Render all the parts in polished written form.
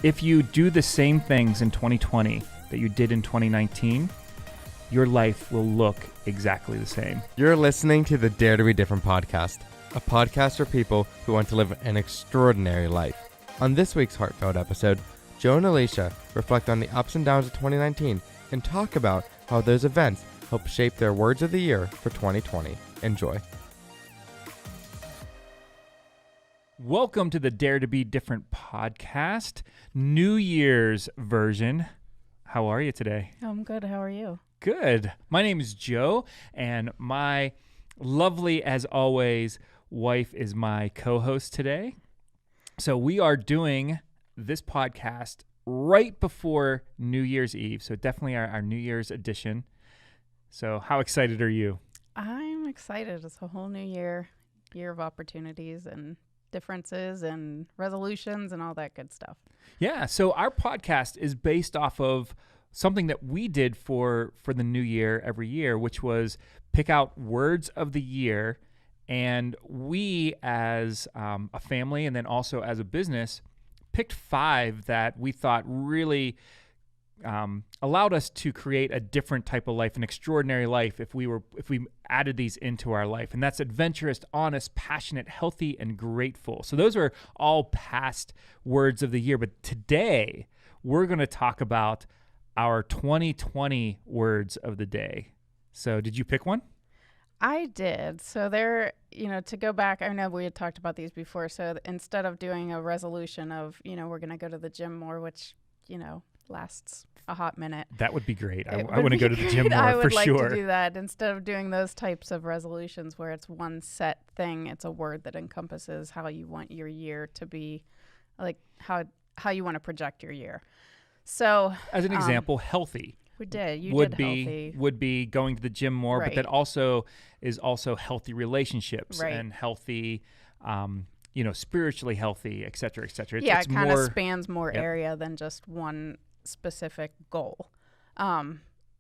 If you do the same things in 2020 that you did in 2019, your life will look exactly the same. You're listening to the Dare to Be Different podcast, a podcast for people who want to live an extraordinary life. On this week's heartfelt episode, Joe and Alisha reflect on the ups and downs of 2019 and talk about how those events helped shape their words of the year for 2020. Enjoy. Welcome to the Dare to Be Different podcast, New Year's version. How are you today? I'm good. How are you? Good. My name is Joe, and my lovely, as always, wife is my co-host today. So we are doing this podcast right before New Year's Eve, so definitely our New Year's edition. So how excited are you? I'm excited. It's a whole new year of opportunities and differences and resolutions and all that good stuff. Yeah, so our podcast is based off of something that we did for the new year every year, which was pick out words of the year. And we, as a family and then also as a business, picked 5 that we thought really allowed us to create a different type of life, an extraordinary life, if we added these into our life. And that's adventurous, honest, passionate, healthy, and grateful. So those are all past words of the year. But today, we're going to talk about our 2020 words of the day. So did you pick one? I did. So there, to go back, I know we had talked about these before. So instead of doing a resolution of, we're going to go to the gym more, which, lasts a hot minute. That would be great. I want to go to the gym more for sure. I would like to do that instead of doing those types of resolutions where it's one set thing. It's a word that encompasses how you want your year to be, like how you want to project your year. So as an example, healthy. We did. Healthy. Would be going to the gym more, right. But that also is also healthy relationships, right. And healthy, spiritually healthy, et cetera, et cetera. Yeah, it kind of spans more yep. area than just one specific goal.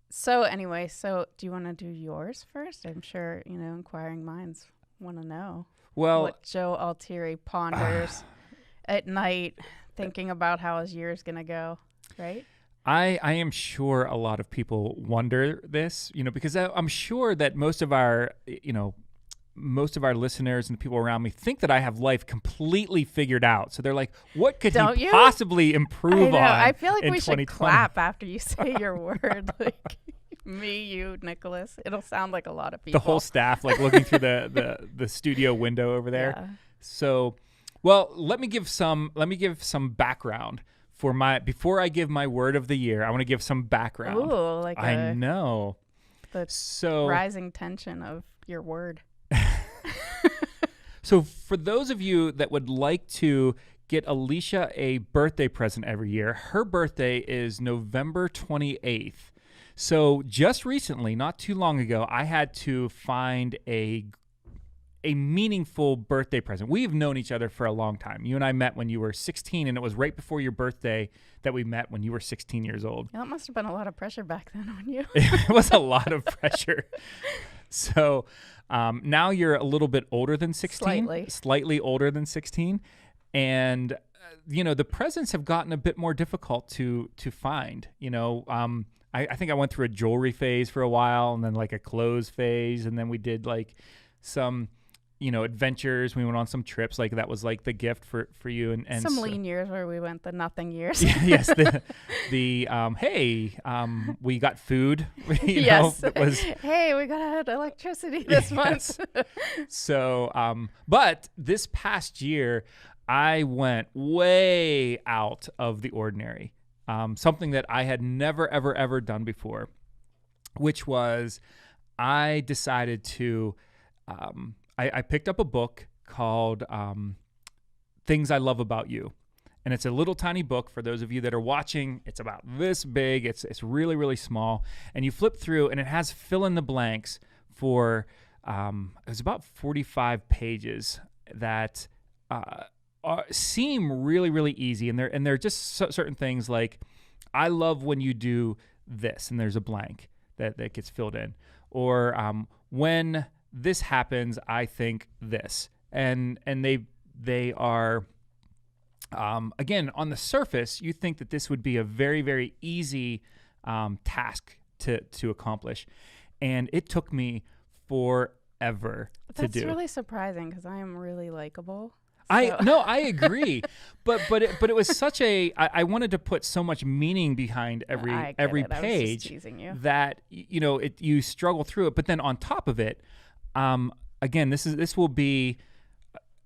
So anyway, do you want to do yours first? I'm sure, inquiring minds want to know what Joe Altieri ponders at night, thinking about how his year is going to go, right? I am sure a lot of people wonder this, because I'm sure that most of our listeners and the people around me think that I have life completely figured out. So they're like, what could he possibly improve on? I feel like in we 2020? should clap after you say your word. Like me, you, Nicholas. It'll sound like a lot of people. The whole staff, like looking through the studio window over there. Yeah. So, well, let me give some background before I give my word of the year. I want to give some background. Ooh, I know. The rising tension of your word. So for those of you that would like to get Alisha a birthday present every year, her birthday is November 28th. So just recently, not too long ago, I had to find a meaningful birthday present. We've known each other for a long time. You and I met when you were 16, and it was right before your birthday that we met when you were 16 years old. That must have been a lot of pressure back then on you. It was a lot of pressure. So now you're a little bit older than 16. Slightly older than 16. And, the presents have gotten a bit more difficult to find. I think I went through a jewelry phase for a while, and then like a clothes phase, and then we did like some adventures. We went on some trips. Like that was like the gift for you and some lean years where we went the nothing years. Yes. We got food. Yes. Hey, we got electricity this month. So, but this past year, I went way out of the ordinary. Something that I had never, ever, ever done before, which was I decided to, I picked up a book called Things I Love About You. And it's a little tiny book for those of you that are watching. It's about this big. It's really, really small. And you flip through, and it has fill in the blanks for, it was about 45 pages that seem really, really easy. And they're just certain things like, I love when you do this, and there's a blank that gets filled in. Or when this happens, I think this. And they they are, again, on the surface, you think that this would be a very, very easy task to accomplish. And it took me forever to do. That's really surprising because I am really likable. I agree, but it was such a. I wanted to put so much meaning behind every page I was just teasing you. that you struggle through it. But then on top of it, again, this will be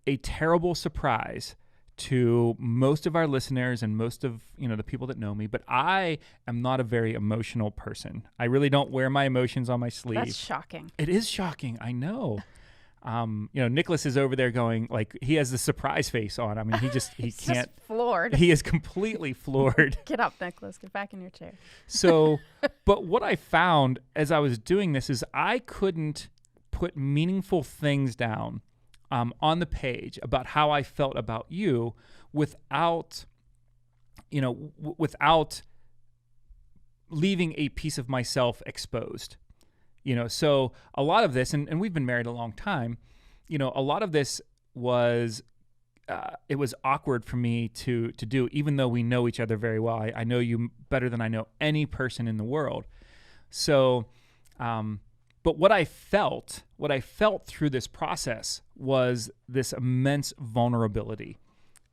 a terrible surprise to most of our listeners and most of the people that know me. But I am not a very emotional person. I really don't wear my emotions on my sleeve. That's shocking. It is shocking. I know. Nicholas is over there going, like, he has the surprise face on. I mean, he He's can't. Just floored. He is completely floored. Get up, Nicholas. Get back in your chair. So, but what I found as I was doing this is I couldn't put meaningful things down on the page about how I felt about you without leaving a piece of myself exposed. So a lot of this, and we've been married a long time, a lot of this was, it was awkward for me to do, even though we know each other very well. I know you better than I know any person in the world. So, but what I felt through this process was this immense vulnerability.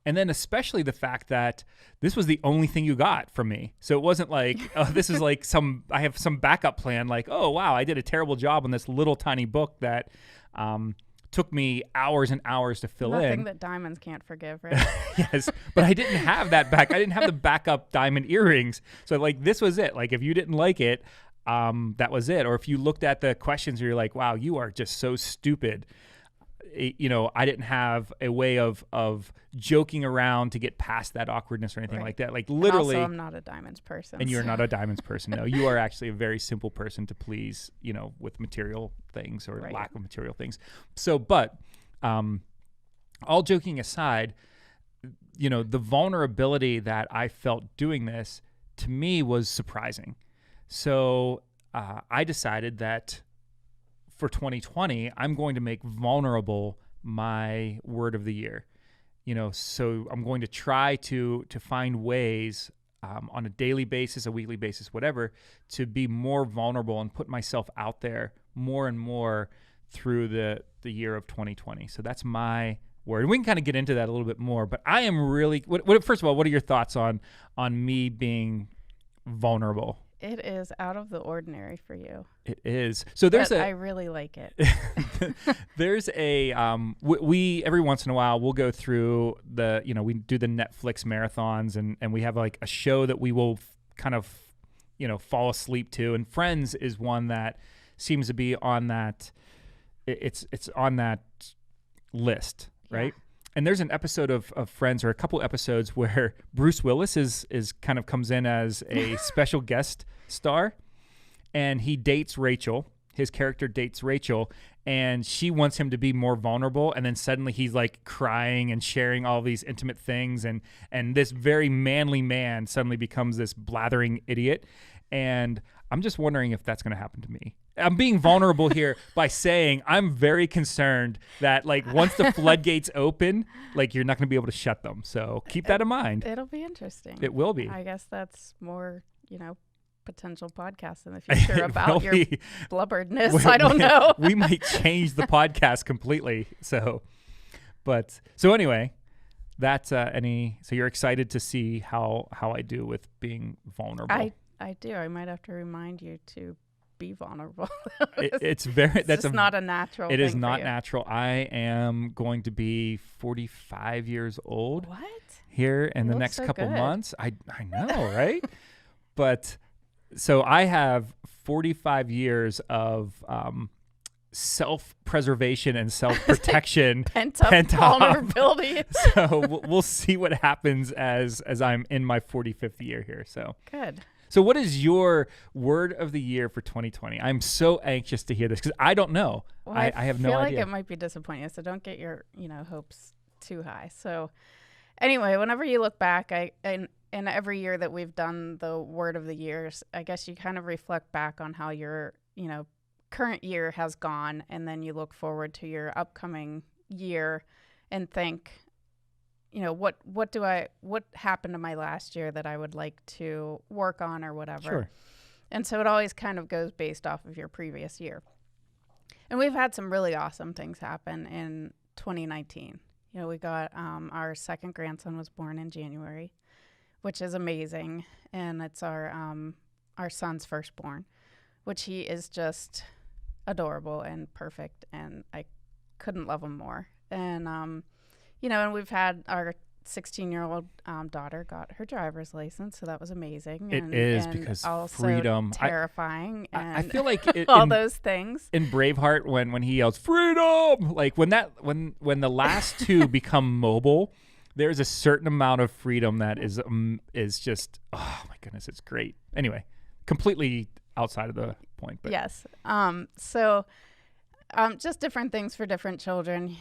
And then especially the fact that this was the only thing you got from me. So it wasn't like, oh, this is like I have some backup plan. Like, oh, wow, I did a terrible job on this little tiny book that took me hours and hours to fill in. Nothing that diamonds can't forgive, right? Yes, but I didn't have that I didn't have the backup diamond earrings. So like, this was it. Like, if you didn't like it, that was it. Or if you looked at the questions and you're like, wow, you are just so stupid. I didn't have a way of joking around to get past that awkwardness or anything like that. Like, literally. And also, I'm not a diamonds person. And you're not a diamonds person. No, you are actually a very simple person to please, with material things or lack of material things. So, but all joking aside, the vulnerability that I felt doing this, to me, was surprising. So I decided that for 2020, I'm going to make vulnerable my word of the year. So I'm going to try to find ways on a daily basis, a weekly basis, whatever, to be more vulnerable and put myself out there more and more through the year of 2020. So that's my word. And we can kind of get into that a little bit more, but I am really, first of all, what are your thoughts on me being vulnerable? It is out of the ordinary for you. It is. So I really like it. There's a we every once in a while we'll go through we do the Netflix marathons and we have like a show that we will kind of fall asleep to, and Friends is one that seems to be on that. It's on that list, right? Yeah. And there's an episode of Friends, or a couple episodes, where Bruce Willis is kind of comes in as a special guest star, and he dates Rachel. His character dates Rachel, and she wants him to be more vulnerable, and then suddenly he's like crying and sharing all these intimate things, and this very manly man suddenly becomes this blathering idiot. And I'm just wondering if that's going to happen to me. I'm being vulnerable here by saying I'm very concerned that, like, once the floodgates open, like, you're not going to be able to shut them. So keep that in mind. It'll be interesting. It will be. I guess that's more, potential podcasts in the future about your blubberness. I don't know. We might change the podcast completely. So anyway, that's so you're excited to see how I do with being vulnerable. I do. I might have to remind you to be vulnerable. That's not a natural thing. It is not natural. I am going to be 45 years old. What? Here in the next couple months. I know, right? But so I have 45 years of self-preservation and self-protection. pent up vulnerability. So we'll see what happens as I'm in my 45th year here. So good. So what is your word of the year for 2020? I'm so anxious to hear this because I don't know. Well, I have no idea. I feel like it might be disappointing, so don't get your hopes too high. So anyway, whenever you look back, and every year that we've done the word of the years, I guess you kind of reflect back on how your current year has gone, and then you look forward to your upcoming year and think, what happened to my last year that I would like to work on or whatever. Sure. And so it always kind of goes based off of your previous year. And we've had some really awesome things happen in 2019. We got our second grandson was born in January, which is amazing. And it's our son's firstborn, which he is just adorable and perfect. And I couldn't love him more. And, and we've had our 16-year-old daughter got her driver's license, so that was amazing. It is, because also freedom, terrifying, I feel like all those things. In Braveheart, when he yells freedom, like when the last two become mobile, there's a certain amount of freedom that is just, oh my goodness, it's great. Anyway, completely outside of the point, but yes. Just different things for different children.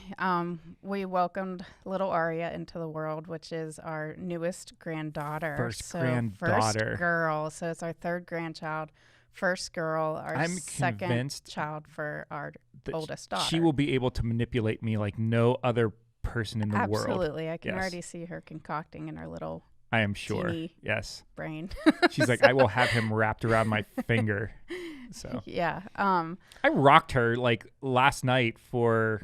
We welcomed little Aria into the world, which is our newest granddaughter. First girl. So it's our third grandchild, first girl, I'm second convinced child for our oldest daughter. She will be able to manipulate me like no other person in the world. Absolutely. I can already see her concocting in her little I am sure. teeny Yes. brain. She's like, I will have him wrapped around my finger. So yeah. I rocked her like last night for,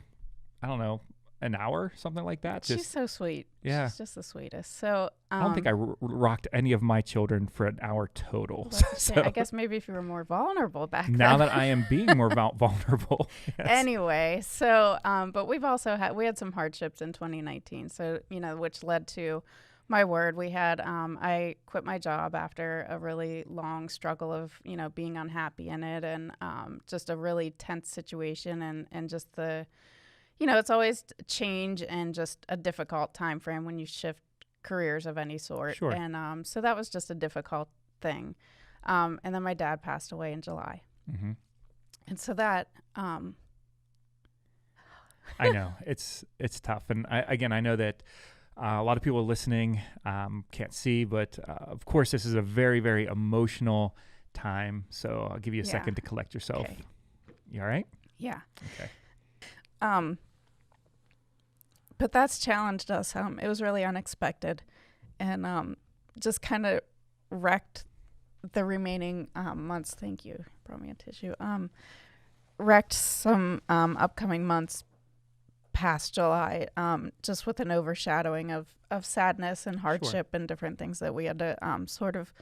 I don't know, an hour, something like that. She's so sweet. Yeah. She's just the sweetest. So I don't think I rocked any of my children for an hour total. So I guess maybe if you were more vulnerable back then. Now that I am being more vulnerable. Yes. Anyway, so but we had some hardships in 2019. So, which led to my word. We had I quit my job after a really long struggle of, being unhappy in it, and just a really tense situation, and just the, it's always change and just a difficult time frame when you shift careers of any sort. Sure. And so that was just a difficult thing. And then my dad passed away in July. Mm-hmm. And so that I know it's tough. And I know that a lot of people listening can't see, but of course, this is a very, very emotional time. So I'll give you a second to collect yourself. Okay. You all right? Yeah. Okay. But that's challenged us. It was really unexpected, and just kind of wrecked the remaining months. Thank you. Brought me a tissue. Wrecked some upcoming months past July, just with an overshadowing of sadness and hardship and different things that we had to sort of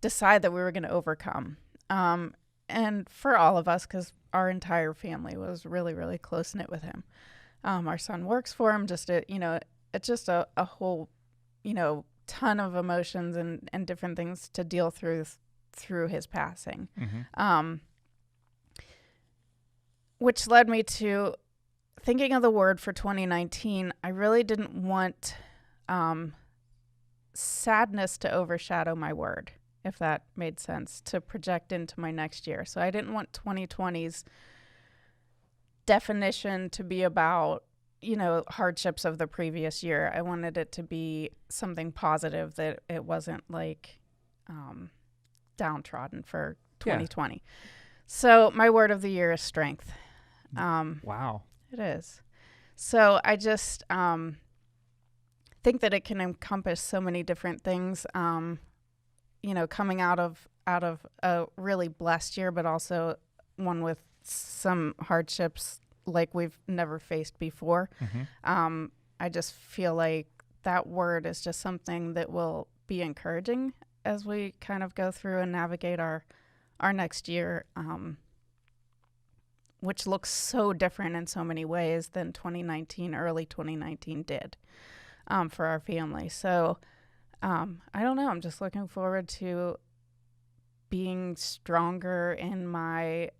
decide that we were going to overcome. And for all of us, because our entire family was really, really close-knit with him. Our son works for him, it's just a whole, ton of emotions and different things to deal through his passing. Mm-hmm. Which led me to thinking of the word for 2019. I really didn't want sadness to overshadow my word, if that made sense, to project into my next year. So I didn't want 2020's definition to be about, hardships of the previous year. I wanted it to be something positive, that it wasn't like downtrodden for 2020. Yeah. So my word of the year is strength. Wow. It is. So I just think that it can encompass so many different things, coming out of a really blessed year, but also one with some hardships like we've never faced before. Mm-hmm. I just feel like that word is just something that will be encouraging as we kind of go through and navigate our next year, which looks so different in so many ways than early 2019 did for our family. So I don't know. I'm just looking forward to being stronger in my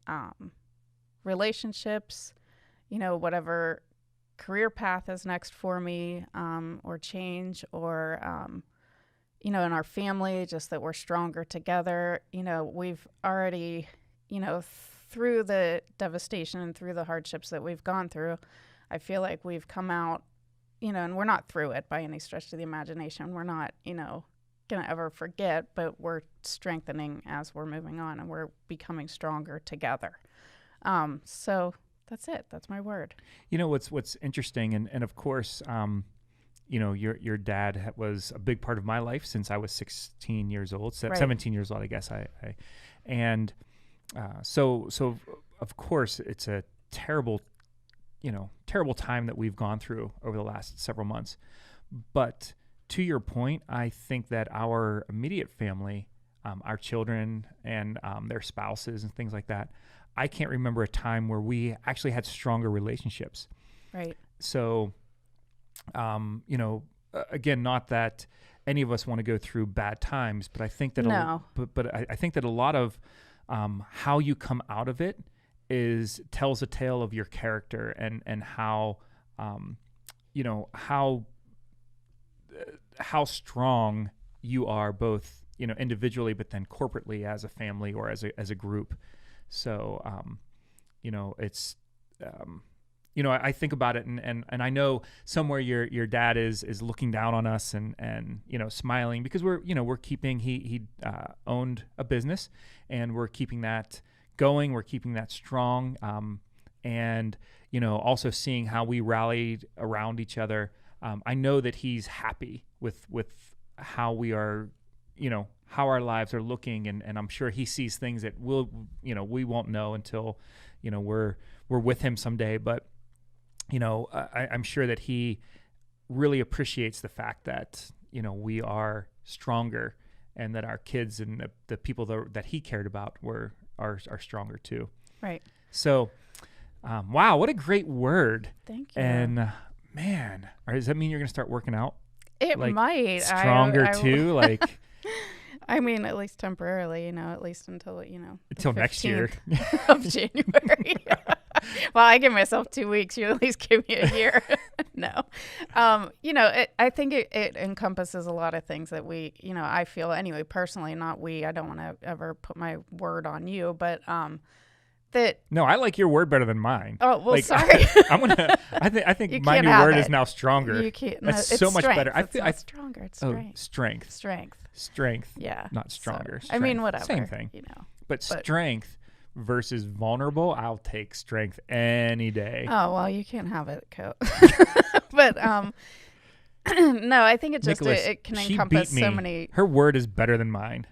relationships, whatever career path is next for me, or change, or, in our family, just that we're stronger together. We've already, through the devastation and through the hardships that we've gone through, I feel like we've come out, and we're not through it by any stretch of the imagination. We're not, going to ever forget, but we're strengthening as we're moving on, and we're becoming stronger together. So that's it. That's my word. What's interesting, and of course, your dad was a big part of my life since I was 16 years old, Right. 17 years old, I guess. So of course it's a terrible time that we've gone through over the last several months. But to your point, I think that our immediate family, our children and their spouses and things like that, I can't remember a time where we actually had stronger relationships. Right. So, again, not that any of us want to go through bad times, but I think that I think that a lot of how you come out of it tells a tale of your character and how how strong you are, both individually, but then corporately as a family or as a group. So it's I think about it and I know somewhere your dad is looking down on us and smiling because we're keeping he owned a business and we're keeping that going, we're keeping that strong, and also seeing how we rallied around each other. I know that he's happy with how we are, how our lives are looking, and I'm sure he sees things that we won't know until we're with him someday. But I'm sure that he really appreciates the fact that we are stronger and that our kids and the people that he cared about are stronger too. Right. So, wow, what a great word. Thank you. And man, does that mean you're going to start working out? It might. Stronger too? Like, I mean, at least temporarily, at least until, until next year of January. Well, I give myself 2 weeks. You at least give me a year. No. I think it encompasses a lot of things that we, I feel anyway, personally, not we, I don't want to ever put my word on you, but, No, I like your word better than mine. Oh, well, sorry. I think my new word is now stronger. You can't. That's so much better. It's not stronger. It's strength. Strength. Yeah. Not stronger. So, I mean, whatever. Same thing. But strength versus vulnerable, I'll take strength any day. Oh, well, you can't have it, Coat. But no, I think it just Nicholas, it can encompass so many. Her word is better than mine.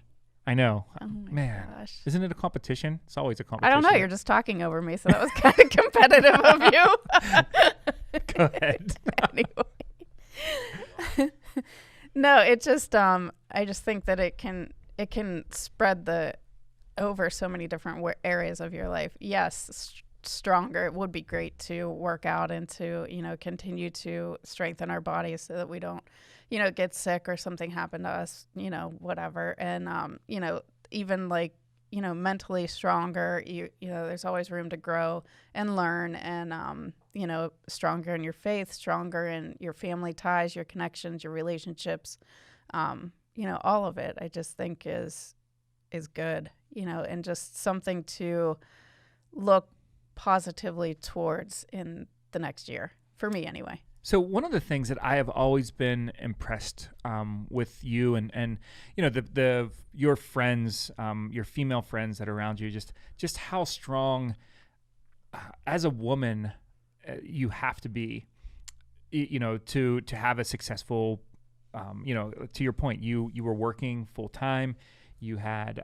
I know. Oh my Man, gosh. Isn't it a competition? It's always a competition. I don't know. You're just talking over me, so that was kind of competitive of you. Go ahead. Anyway. No, it just I just think that it can spread over so many different areas of your life. Yes, stronger. It would be great to work out and to continue to strengthen our bodies so that we don't get sick or something happen to us, whatever. And even like mentally stronger. There's always room to grow and learn, and stronger in your faith, stronger in your family ties, your connections, your relationships. All of it, I just think is good. And just something to look positively towards in the next year, for me anyway. So one of the things that I have always been impressed with you and your friends, your female friends that are around you, just how strong as a woman you have to be, to have a successful, to your point, you were working full time, you had,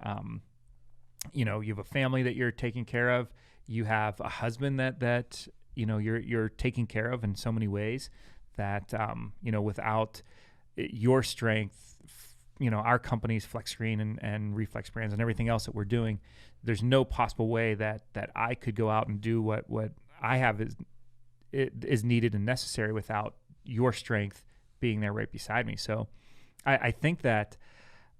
you have a family that you're taking care of, you have a husband that you're taking care of in so many ways that, without your strength, our company's Flex Screen and Reflex Brands and everything else that we're doing, there's no possible way that I could go out and do what I have is needed and necessary without your strength being there right beside me. So I think that,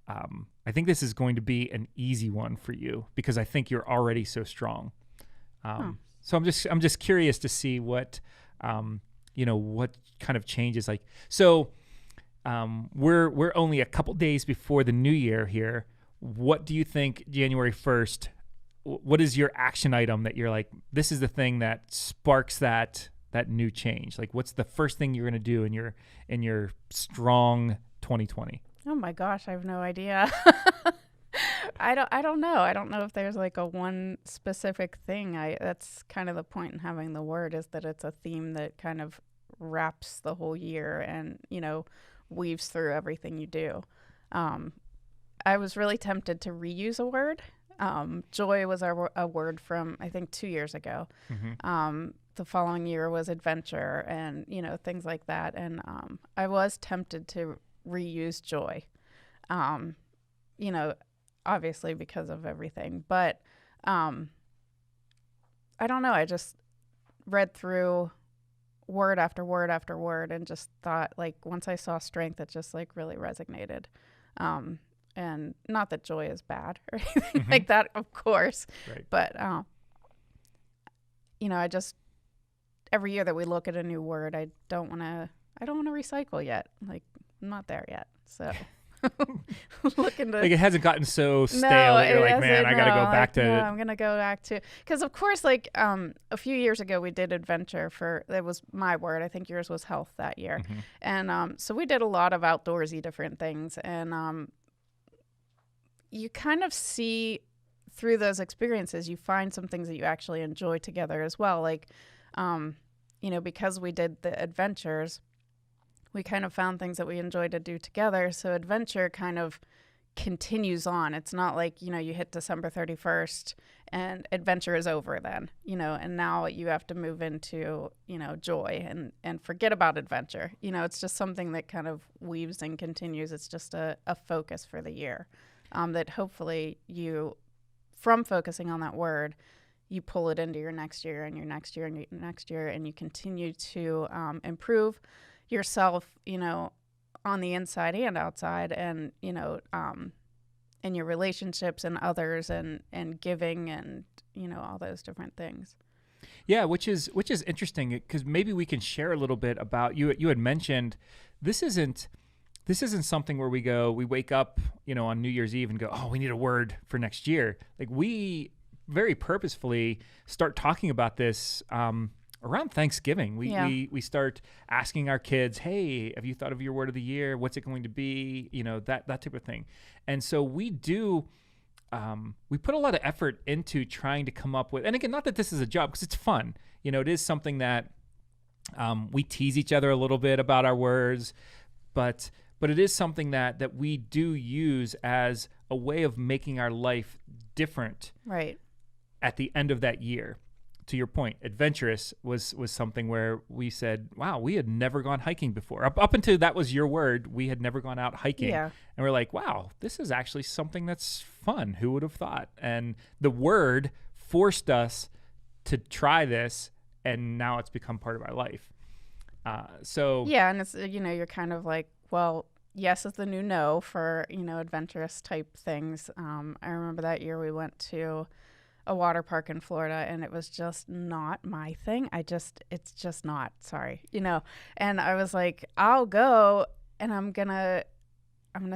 I think this is going to be an easy one for you because I think you're already so strong. So I'm just curious to see what what kind of changes. Like, so we're only a couple days before the new year here. What do you think January 1st? What is your action item that you're like, this is the thing that sparks that new change? Like, what's the first thing you're going to do in your strong 2020? Oh my gosh, I have no idea. I don't know. I don't know if there's like a one specific thing. That's kind of the point in having the word, is that it's a theme that kind of wraps the whole year and, weaves through everything you do. I was really tempted to reuse a word. Joy was a word from, I think, 2 years ago. Mm-hmm. The following year was adventure and, things like that. And I was tempted to reuse joy, obviously because of everything. But I don't know. I just read through word after word after word and just thought, like, once I saw strength, it just, like, really resonated. And not that joy is bad or anything Mm-hmm. like that, of course. Right. But, I just, every year that we look at a new word, I don't want to recycle yet. Like, I'm not there yet. So looking to, like, it hasn't gotten so stale no, that you're like, it man, I got to go back to. No, I'm going to go back to, because of course, like, a few years ago we did adventure that was my word. I think yours was health that year. Mm-hmm. And so we did a lot of outdoorsy different things. And you kind of see through those experiences, you find some things that you actually enjoy together as well. Like, because we did the adventures, we kind of found things that we enjoy to do together. So adventure kind of continues on. It's not like, you hit December 31st and adventure is over then, and now you have to move into, joy and forget about adventure. It's just something that kind of weaves and continues. It's just a focus for the year, that hopefully from focusing on that word, you pull it into your next year and your next year and your next year, and you continue to improve yourself, on the inside and outside, and, in your relationships and others and giving and, all those different things. Yeah, which is interesting, because maybe we can share a little bit about, you had mentioned this isn't something where we wake up, on New Year's Eve and go, oh, we need a word for next year. Like, we very purposefully start talking about this around Thanksgiving. We start asking our kids, hey, have you thought of your word of the year? What's it going to be? That type of thing. And so we do, we put a lot of effort into trying to come up with, and again, not that this is a job, because it's fun. It is something that we tease each other a little bit about our words, but it is something that we do use as a way of making our life different. Right. At the end of that year. To your point, adventurous was something where we said, wow, we had never gone hiking before. Up until that was your word, we had never gone out hiking. Yeah. And we're like, wow, this is actually something that's fun. Who would have thought? And the word forced us to try this, and now it's become part of our life. Yeah, and it's, you're kind of like, well, yes is the new no for, adventurous type things. I remember that year we went to a water park in Florida, and it was just not my thing. It's just not, sorry, and I was like, I'll go, and I'm gonna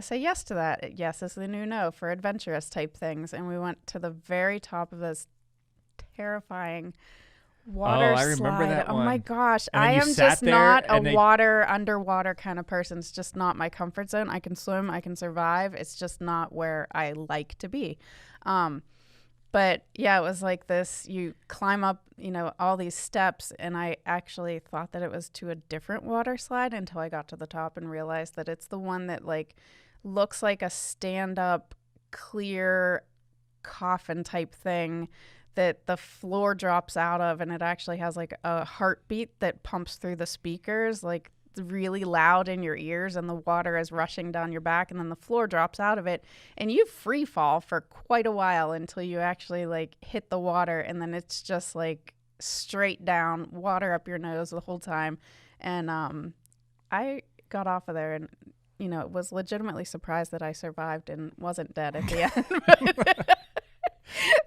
say yes to that. Yes is the new no for adventurous type things. And we went to the very top of this terrifying water I remember slide. that Oh one. my gosh. And I then you am sat just there not a and they- underwater kind of person. It's just not my comfort zone. I can swim, I can survive. It's just not where I like to be. But yeah, it was like this, you climb up, all these steps, and I actually thought that it was to a different water slide until I got to the top and realized that it's the one that, like, looks like a stand-up clear coffin type thing that the floor drops out of, and it actually has like a heartbeat that pumps through the speakers, like really loud in your ears, and the water is rushing down your back, and then the floor drops out of it, and you free fall for quite a while until you actually like hit the water, and then it's just like straight down, water up your nose the whole time. And I got off of there and was legitimately surprised that I survived and wasn't dead at the end.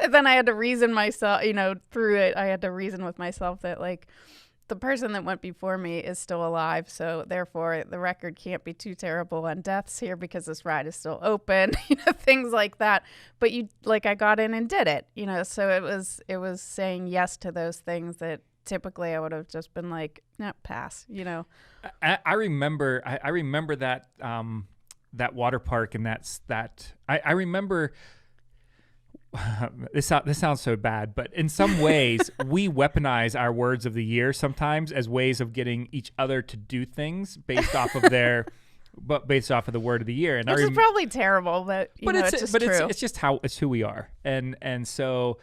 And then I had to reason myself, through it, I had to reason with myself that, like, the person that went before me is still alive, so therefore the record can't be too terrible on deaths here because this ride is still open, things like that. But I got in and did it, so it was saying yes to those things that typically I would have just been like, no, pass, I remember that that water park, and I remember this sounds so bad, but in some ways we weaponize our words of the year sometimes as ways of getting each other to do things based off of the word of the year. And which is probably terrible, but it's just true. It's just it's who we are. And so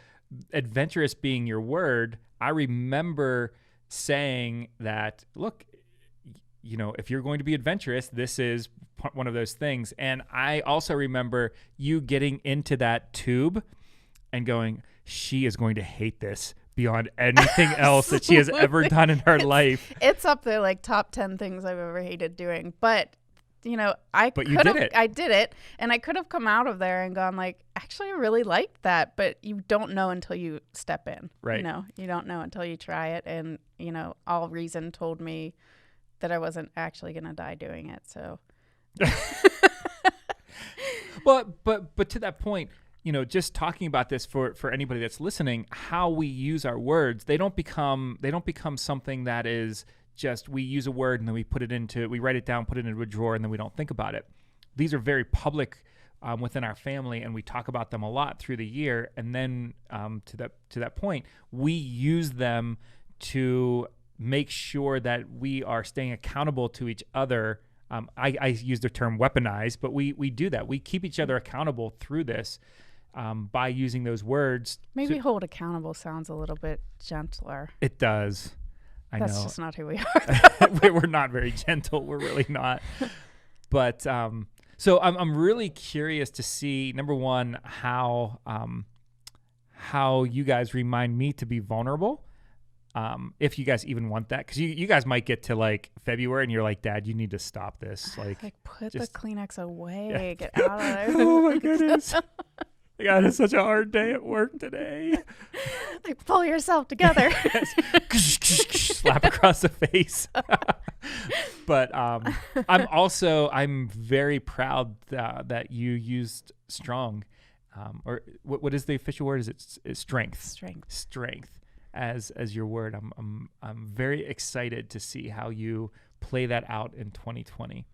adventurous being your word, I remember saying that, look, if you're going to be adventurous, this is one of those things. And I also remember you getting into that tube and going, she is going to hate this beyond anything else that she has ever done in her life. It's up there like top 10 things I've ever hated doing. But, I did it. And I could have come out of there and gone like, actually, I really liked that. But you don't know until you step in. Right. You don't know until you try it. And, all reason told me that I wasn't actually going to die doing it. So. But to that point, just talking about this for anybody that's listening, how we use our words, they don't become something that is just, we use a word and then we write it down, put it into a drawer, and then we don't think about it. These are very public within our family, and we talk about them a lot through the year. And then to that point, we use them to make sure that we are staying accountable to each other. I use the term weaponize, but we do that. We keep each other accountable through this by using those words. Maybe hold accountable sounds a little bit gentler. It does. That's know. Just not who we are. We're not very gentle. We're really not. But so I'm really curious to see, number one, how you guys remind me to be vulnerable. If you guys even want that, because you guys might get to like February and you're like, Dad, you need to stop this. Like put the Kleenex away. Yeah. Get out of there. Oh my goodness. God, it's such a hard day at work today. Like, pull yourself together. Slap across the face. But I'm very proud that you used strong. Or what is the official word? Is it strength? Strength as your word. I'm very excited to see how you play that out in 2020.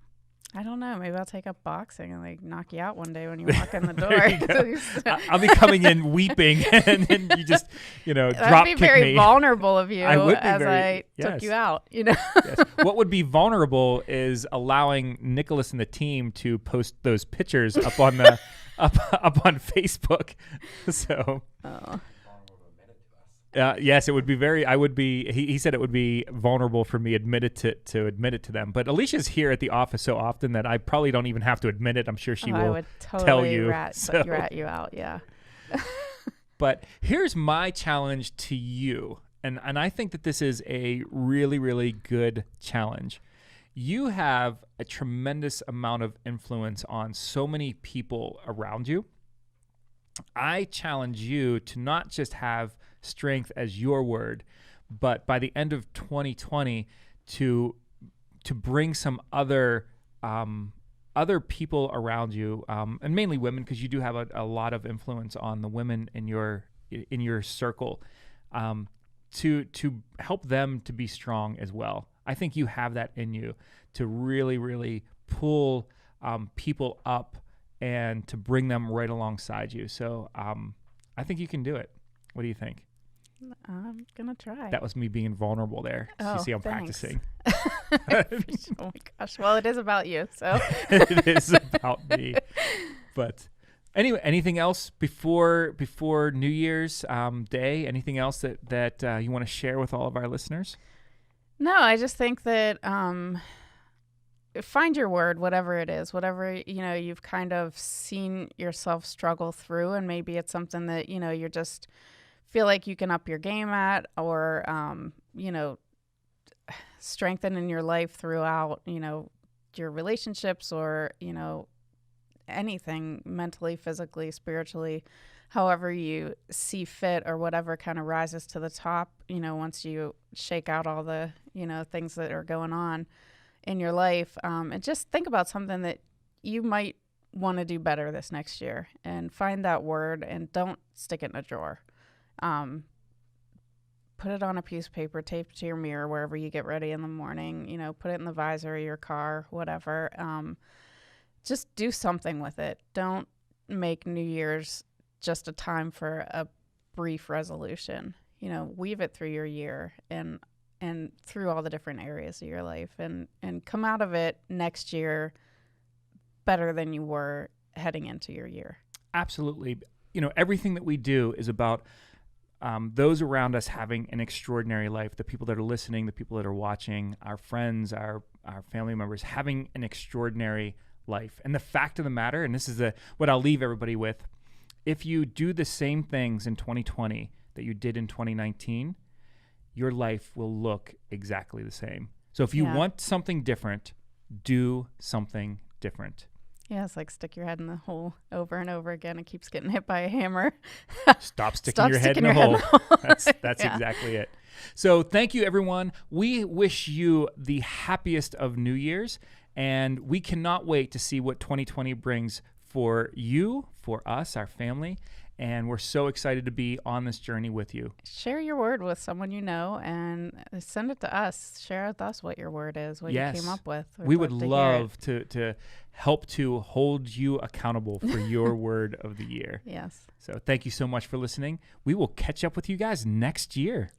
I don't know. Maybe I'll take up boxing and like knock you out one day when you walk in the door. I'll be coming in weeping, and then you just, drop kick me. That'd be very vulnerable of you I took you out. Yes. What would be vulnerable is allowing Nicholas and the team to post those pictures up on the up on Facebook. So. Oh. Yes, it would be he said it would be vulnerable for me to admit it to them. But Alicia's here at the office so often that I probably don't even have to admit it. I'm sure she will I would totally tell you. rat you out, yeah. But here's my challenge to you. And I think that this is a really, really good challenge. You have a tremendous amount of influence on so many people around you. I challenge you to not just have strength as your word, but by the end of 2020 to bring some other people around you, and mainly women, because you do have a lot of influence on the women in your circle, to help them to be strong as well. I think you have that in you to really, really pull people up and to bring them right alongside you. So I think you can do it. What do you think? I'm going to try. That was me being vulnerable there. So you see, I'm thanks. practicing. Oh my gosh. Well, it is about you. So it is about me. But anyway, anything else before New Year's Day? Anything else that you want to share with all of our listeners? No, I just think that find your word, whatever it is, whatever, you've kind of seen yourself struggle through, and maybe it's something that, you're just feel like you can up your game at, or, strengthen in your life throughout, your relationships, or, anything mentally, physically, spiritually, however you see fit, or whatever kind of rises to the top, once you shake out all the, things that are going on in your life, and just think about something that you might want to do better this next year, and find that word, and don't stick it in a drawer. Put it on a piece of paper, tape it to your mirror wherever you get ready in the morning, put it in the visor of your car, whatever. Just do something with it. Don't make New Year's just a time for a brief resolution. Weave it through your year and through all the different areas of your life and come out of it next year better than you were heading into your year. Absolutely. Everything that we do is about those around us having an extraordinary life, the people that are listening, the people that are watching, our friends, our family members having an extraordinary life. And the fact of the matter, and this is what I'll leave everybody with, if you do the same things in 2020 that you did in 2019, your life will look exactly the same. So if you want something different, do something different. Yeah, it's like stick your head in the hole over and over again. It keeps getting hit by a hammer. Stop sticking your head in the hole. That's exactly it. So thank you, everyone. We wish you the happiest of New Year's, and we cannot wait to see what 2020 brings for you, for us, our family, and we're so excited to be on this journey with you. Share your word with someone you know and send it to us. Share with us what your word is, what you came up with. We would love to help to hold you accountable for your word of the year. Yes. So thank you so much for listening. We will catch up with you guys next year.